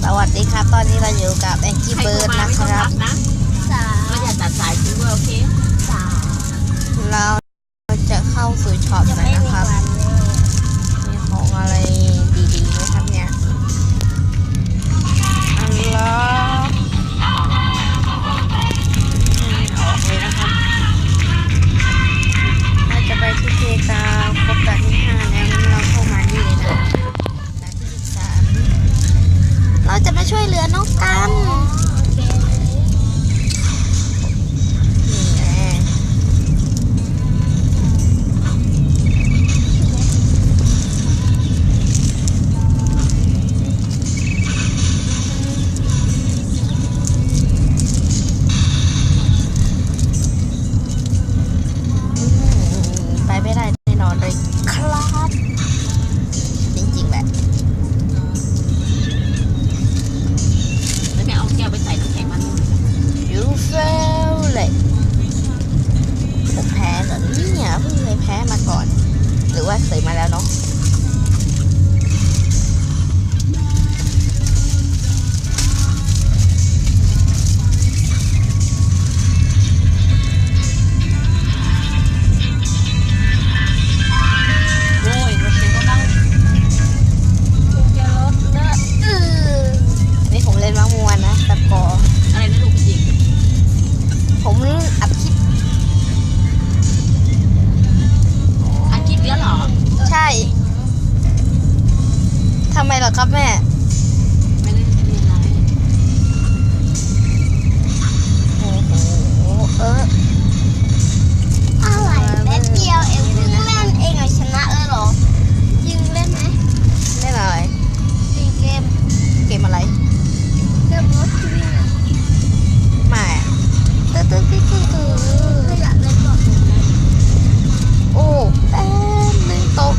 สวัสดีครับตอนนี้เราอยู่กับแองกี้เบิร์ดนะครับไม่อยากตัดสายทิ้งด้วยโอเคเราจะเข้าสู่ช็อปเลยนะครับมีของอะไรดีๆไหมครับเนี่ยอันล็อกออกเลยนะครับเราจะไปที่เพกาครบด่านที่5แล้วเราเข้ามานี่เลยนะด่านที่13เราจะมาช่วยเหลือน้องกันเคยมาแล้วเนาะโอ้ยรถเก๋งก็นั่งนี่ผมเล่นมามวนนะตะกออะไรนะลูกจริงผมอัดคลิปแล้วเหรอใช่ทำไมเหรอครับแม่ไม่ได้มีอะไรโอ้โหอะไรแป๊บเดียวเองเพิ่งเล่นเองชนะเลยเหรอยิงเล่นไหมเล่นอะไรเกมอะไรเกมรถที่วิ่งไม่ตื้อถ้าอยากเล่นก็โอ้แต้มหนึ่งตก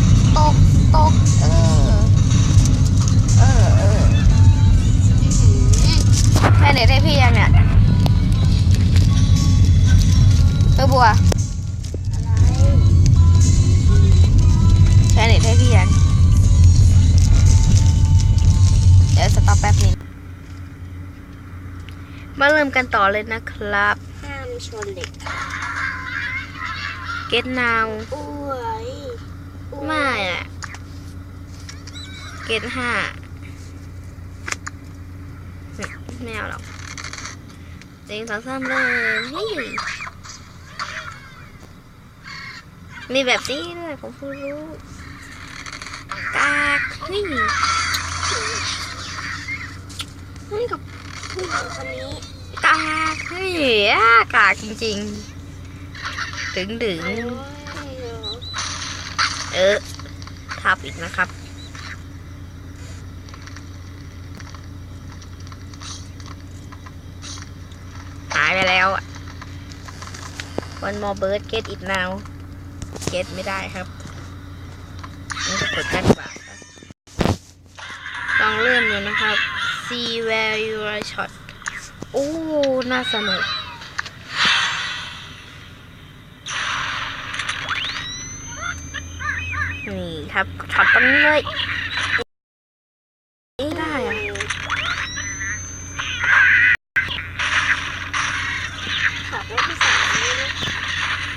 แม่เด็กได้พี่ยังเนี่ยบัวแม่เด็กได้พี่ยังเดี๋ยวสต็อปแป๊บนึงมาเริ่มกันต่อเลยนะครับห้ามชนเด็กGet now อ้ยไม่อะGet 5ไม่เอาหรอกเต็ง2-3เลยนี่มีแบบนี้ด้วยผมเพิ่งรู้กากนี่กับผู้หญิงคนนี้กากนี่กากจริงๆดึงทับอีกนะครับหายไปแล้วอ่ะ One more bird get it now get ไม่ได้ครับนี่จะกดกันกว่าลองเริ่มเลยนะครับ see where you are shot โอ้น่าสนุกนี่ครับช็อตตรงนี้เลยนี่ได้อะขอบคุณที่สาม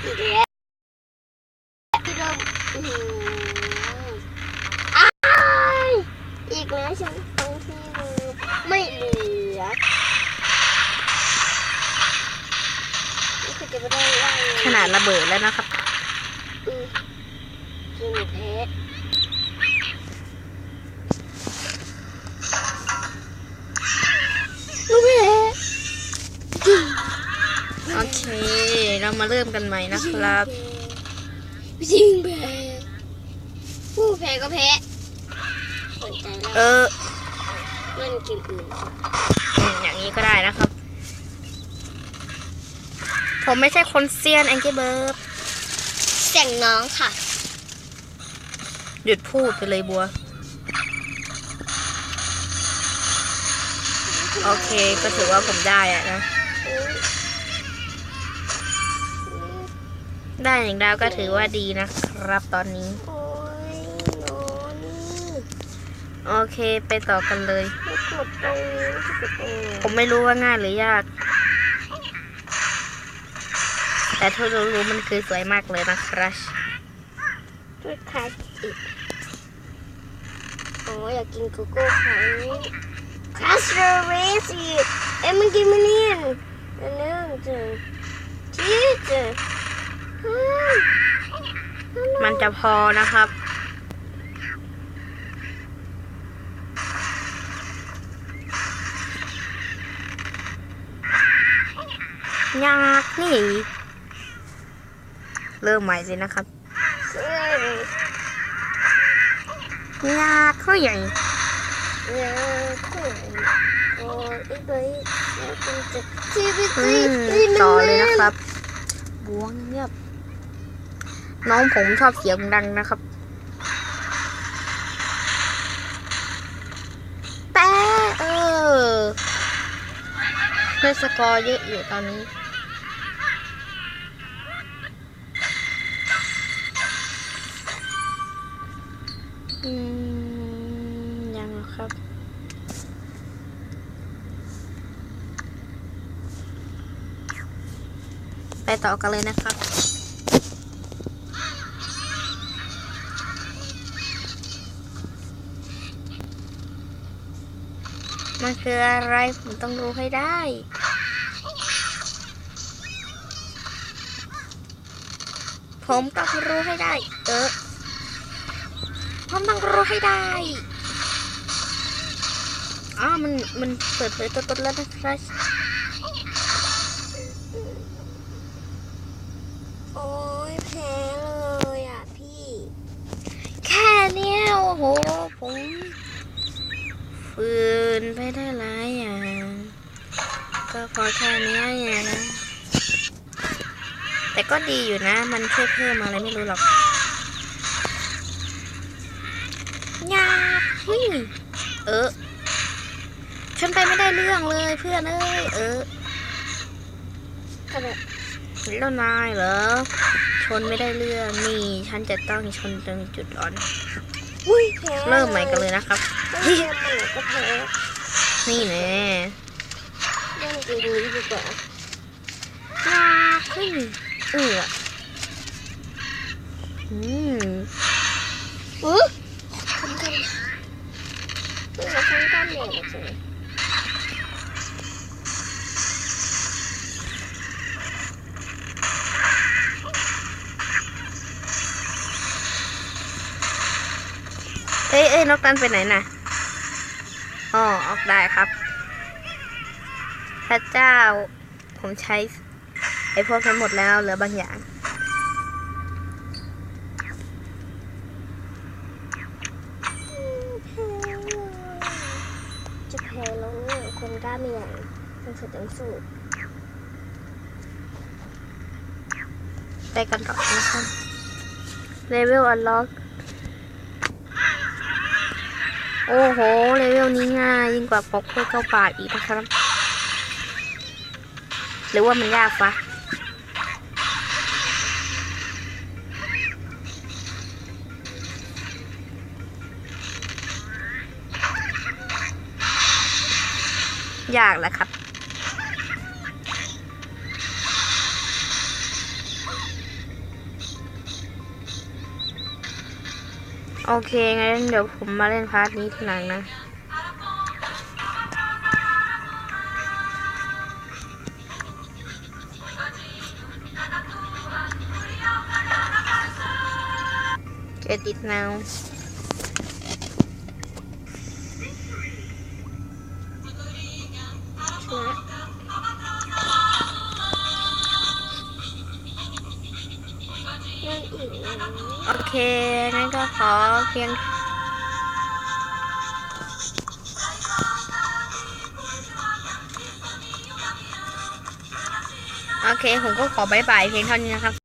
อีกแล้วที่เราอีกแล้วฉันตรงที่ไม่เหลือนี่คือจะไม่ได้ว่าขนาดระเบิดแล้วนะครับกินเพชรโอเคเรามาเริ่มกันใหม่นะครับจริงแพ้ผู้แพ้ก็แพ้สนใจแล้วเล่นเกมอื่นอย่างนี้ก็ได้นะครับผมไม่ใช่คนเซียนแองกี้เบิร์ดเสียงน้องค่ะหยุดพูดไปเลยบัวโอเคก็ถือว่าผมได้อะนะได้อย่างดาวก็ถือว่าดีนะครับตอนนี้ โอ้ยนอนโอ โอเคไปต่อกันเลย ไม่กดตรงนี้จะกดตรงนี้ ผมไม่รู้ว่าง่ายหรือยาก แต่ที่รู้มันคือสวยมากเลยนะครับ ด้วยคลาสอีกอ๋ออยากกินโกโก้ไข่คลาสเตอร์เรสิเอ้ยมันกินมันเนี่ยอันนึงจ้ะที่จ้ะมันจะพอนะครับ ยากนี่ เริ่มใหม่สินะครับ ยากเขาใหญ่ เนี่ยคุยโอ้ยไปแล้วคุณจะชีวิต ต่อเลยนะครับบวงเงียบ น้องผมชอบเสียงดังนะครับ แต่ได้สกอร์เยอะอยู่ตอนนี้ ยังหรอครับ ไปต่อกันเลยนะครับ มันคืออะไรผมต้องรู้ให้ได้ ผมต้องรู้ให้ได้ ผมต้องรู้ให้ได้มันเปิดเผยตัวตนแล้วนะครับ โอ้ยแพ้เลยอ่ะพี่ แค่เนี้ยโอ้โหผมฝืนไปได้หลายอย่างก็พอแค่เนี้ยนะแต่ก็ดีอยู่นะ มันช่วยเพิ่มอะไรไม่รู้หรอกยากฉันไปไม่ได้เรื่องเลยเพื่อนกระโดด แล้วนายเหรอชนไม่ได้เรื่องนี่ฉันจะต้องชนตรงจุดอ่อน อุ้ยแพ้ เริ่มใหม่กันเลยนะครับ เล่นมันก็แพ้ นี่แน่ เล่นเกมนี้ดีกว่า คือเราทั้งก้อนเด็กใช่ไหมนกตันไปไหนน่ะออกได้ครับพระเจ้าผมใช้ไอ้พวกทั้งหมดแล้วเหลือบางอย่างจะแพ้แล้วเนี่ยคนกล้าเมียต้องสุดต้องสู้ ไปกันต่อนะครับเลเวลอันล็อกโอ้โหเลเวลนี้ง่ายยิ่งกว่าปกเพื่อเข้าป่าอีกนะครับหรือว่ามันยากปะยากแหละครับโอเคงั้นเดี๋ยวผมมาเล่นพาร์ทนี้ทีหลังนะGet it now โอเคงั้นก็ขอเพียงโอเคผมก็ขอบายบายเพียงเท่านี้นะครับ